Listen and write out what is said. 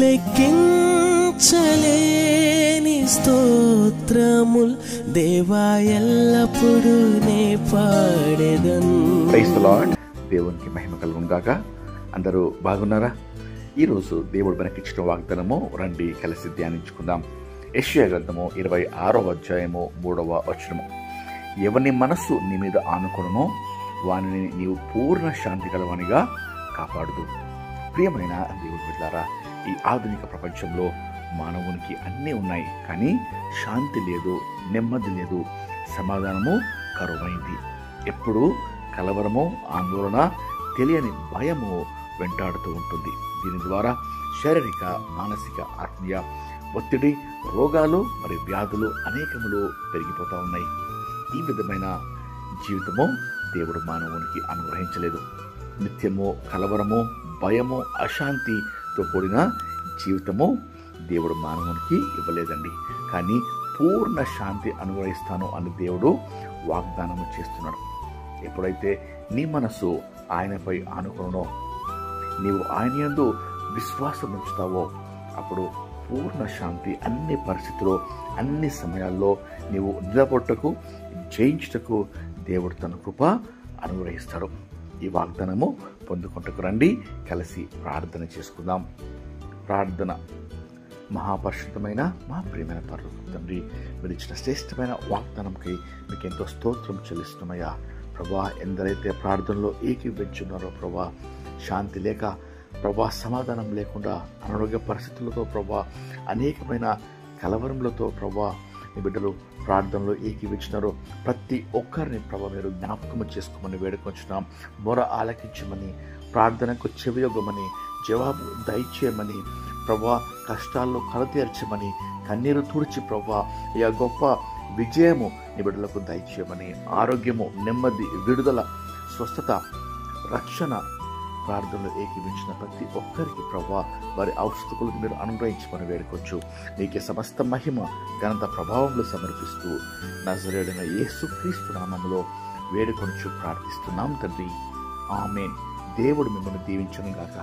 లెక్కించలేని స్తోత్రముల్ దేవా ఎల్లప్పుడూ నే పాడెదన్. Praise the lord. దేవునికి మహిమ కలుగును గాక. అందరూ బాగున్నారా? ఈరోజు దేవుడు మనకిచ్చిన వాగ్దానము రండి కలిసి ధ్యానించుకుందాం. యెషయా గ్రంథము 26వ అధ్యాయము 3వ వచనము. ఎవని మనస్సు నీ మీద ఆనుకొనునో వానిని నీవు పూర్ణ శాంతి కలవానిగా కాపాడుదు. ప్రియమైన దేవుడి బిడ్డలారా, ఈ ఆధునిక ప్రపంచంలో మానవునికి అన్నీ ఉన్నాయి, కానీ శాంతి లేదు, నెమ్మది లేదు, సమాధానము కరువైంది. ఎప్పుడు కలవరము, ఆందోళన, తెలియని భయము వెంటాడుతూ ఉంటుంది. దీని ద్వారా శారీరక, మానసిక, ఆత్మీయ ఒత్తిడి, రోగాలు మరియు వ్యాధులు అనేకములు పెరిగిపోతూ ఉన్నాయి. ఈ విధమైన జీవితము దేవుడు మానవునికి అనుగ్రహించలేదు. నిత్యము కలవరము, భయము, అశాంతితో కూడిన జీవితము దేవుడు మానవునికి ఇవ్వలేదండి. కానీ పూర్ణ శాంతి అనుగ్రహిస్తాను అని దేవుడు వాగ్దానము చేస్తున్నాడు. ఎప్పుడైతే నీ మనసు ఆయనపై ఆనుకొనునో, నీవు ఆయన యందు విశ్వాసం ఉంచుతావో, అప్పుడు పూర్ణ శాంతి అన్ని పరిస్థితుల్లో, అన్ని సమయాల్లో నీవు నిలబొట్టకు, జయించుటకు దేవుడు తన కృప అనుగ్రహిస్తాడు. ఈ వాగ్దానము పొందుకుంటకు రండి, కలిసి ప్రార్థన చేసుకుందాం. ప్రార్థన. మహాపరిశుద్ధమైన మా ప్రియమైన పరలోక తండ్రి, మీరు ఇచ్చిన శ్రేష్టమైన వాగ్దానంకై మీకు ఎంతో స్తోత్రం చెల్లిస్తున్నామయ్యా. ప్రభా, ఎందరైతే ప్రార్థనలో ఏకీభవించున్నారో ప్రభా, శాంతి లేక ప్రభా, సమాధానం లేకుండా, అనారోగ్య పరిస్థితులతో ప్రభా, అనేకమైన కలవరములతో ప్రభా మీ బిడ్డలు ప్రార్థనలో ఏకీవించినారో ప్రతి ఒక్కరిని ప్రభా మీరు జ్ఞాపకం చేసుకోమని వేడుకొంచున్నాం. మొర ఆలకించమని, ప్రార్థనకు చెవియొగ్గమని, జవాబు దయచేయమని ప్రభా, కష్టాల్లో కలతీర్చమని, కన్నీరు తుడిచి ప్రభా ఈ గొప్ప విజయము నీ బిడ్డలకు దయచేయమని, ఆరోగ్యము, నెమ్మది, విడుదల, స్వస్థత, రక్షణ ప్రార్థనలో ఏకీవించిన ప్రతి ఒక్కరికి ప్రభా వారి అవసరతలకు మీరు అనుగ్రహించమని వేడుకోవచ్చు. నీకే సమస్త మహిమ, ఘనత, ప్రభావంలో సమర్పిస్తూ నజరేయుడైన యేసుక్రీస్తు నామములో వేడుకొనుచు ప్రార్థిస్తున్నాం తండ్రి. ఆమేన్. దేవుడు మిమ్మల్ని దీవించును గాక.